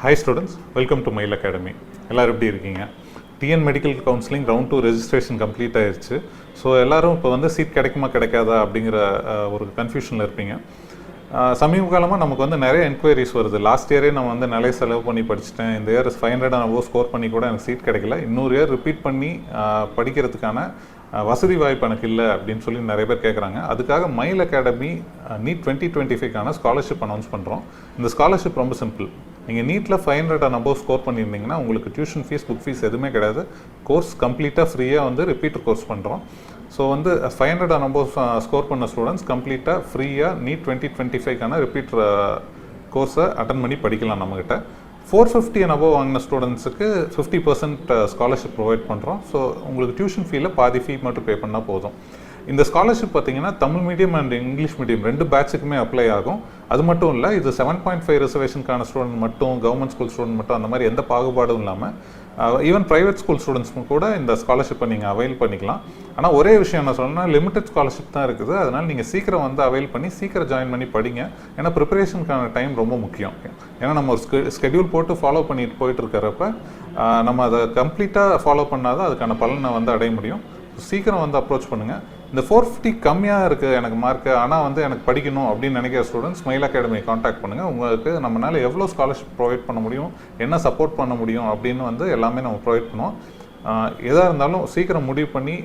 Hi students, welcome to Mayil Academy. எல்லாரும் எப்படி இருக்கீங்க? TN medical counselling round 2 registration complete ஆயிருச்சு. ஸோ எல்லாரும் இப்போ வந்து சீட் கிடைக்குமா கிடைக்காதா அப்படிங்கிற ஒரு கன்ஃபியூஷனில் இருப்பீங்க. சமீப காலமாக நமக்கு வந்து நிறைய என்கொயரிஸ் வருது. லாஸ்ட் இயரே நான் வந்து நிறைய செலவு பண்ணி படிச்சுட்டேன். இந்த இயர் 500 அபோவ் ஸ்கோர் பண்ணி கூட எனக்கு சீட் கிடைக்கல. இன்னொரு இயர் ரிப்பீட் பண்ணி படிக்கிறதுக்கான வசதி வாய்ப்பு எனக்கு இல்லை அப்படின்னு சொல்லி நிறைய பேர் கேட்குறாங்க. அதுக்காக மயில் அகாடமி நீட் 2025க்கான ஸ்காலர்ஷிப் அனௌன்ஸ் பண்ணுறோம். இந்த ஸ்காலர்ஷிப் ரொம்ப சிம்பிள். நீங்கள் நீட்டில் 500 அண்ட் அபோவ் ஸ்கோர் பண்ணியிருந்தீங்கன்னா உங்களுக்கு டியூஷன் ஃபீஸ், புக் ஃபீஸ் எதுவுமே கிடையாது. கோர்ஸ் கம்ப்ளீட்டாக ஃப்ரீயாக வந்து ரிப்பீட்டர் கோர்ஸ் பண்ணுறோம். ஸோ வந்து 500 அண்ட் அபோவ் ஸ்கோர் பண்ண ஸ்டூடெண்ட்ஸ் கம்ப்ளீட்டாக ஃப்ரீயாக நீட் 2025க்கான ரிப்பீட்டர் கோர்ஸை அட்டன் பண்ணி படிக்கலாம் நம்மக்கிட்ட. 450 அண்ட் அபோவ் வாங்கின ஸ்டூடெண்ட்ஸுக்கு 50% ஸ்காலர்ஷிப் ப்ரொவைட் பண்ணுறோம். ஸோ உங்களுக்கு டியூஷன் ஃபீயில் பாதி ஃபீ மட்டும் பே பண்ணால் போதும். இந்த ஸ்காலர்ஷிப் பார்த்தீங்கன்னா Tamil medium and English medium 2 பேட்சுக்குமே அப்ளை ஆகும். அது மட்டும் இல்லை, இது 7.5 ரிசர்வேஷனுக்கான ஸ்டூடெண்ட் மட்டும், கவர்மெண்ட் ஸ்கூல் ஸ்டூடெண்ட் மட்டும், அந்த மாதிரி எந்த பாகுபாடும் இல்லாமல் ஈவன் ப்ரைவேட் ஸ்கூல் ஸ்டூடெண்ட்ஸ்க்கும் கூட இந்த ஸ்காலர்ஷிப்பை நீங்கள் அவைல் பண்ணிக்கலாம். ஆனால் ஒரே விஷயம் என்ன சொல்லணும்னா, லிமிடெட் ஸ்காலர்ஷிப் தான் இருக்குது. அதனால் நீங்கள் சீக்கிரம் வந்து அவைல் பண்ணி சீக்கிரம் ஜாயின் பண்ணி படிங்க. ஏன்னா ப்ரிப்பரேஷனுக்கான டைம் ரொம்ப முக்கியம். ஏன்னா நம்ம ஒரு ஸ்கெடியூல் போட்டு ஃபாலோ பண்ணிட்டு போயிட்டு இருக்கிறப்ப நம்ம அதை கம்ப்ளீட்டாக ஃபாலோ பண்ணாதான் அதுக்கான பலனை வந்து அடைய முடியும். சீக்கிரம் வந்து அப்ரோச் பண்ணுங்கள். இந்த 450 கம்மியாக இருக்குது எனக்கு மார்க்கு, ஆனால் வந்து எனக்கு படிக்கணும் அப்படின்னு நினைக்கிற ஸ்டூடெண்ட்ஸ் மயில் அகாடமி காண்டாக்ட் பண்ணுங்கள். உங்களுக்கு நம்மளால் எவ்வளோ ஸ்காலர்ஷிப் ப்ரொவைட் பண்ண முடியும், என்ன சப்போர்ட் பண்ண முடியும் அப்படின்னு வந்து எல்லாமே நம்ம ப்ரொவைட் பண்ணுவோம். எதாக இருந்தாலும் சீக்கிரம் முடிவு பண்ணி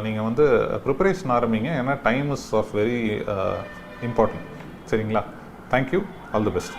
நீங்கள் வந்து ப்ரிப்பரேஷன் ஆரம்பிங்க. ஏன்னா time is of very important. சரிங்களா? தேங்க்யூ. All the best.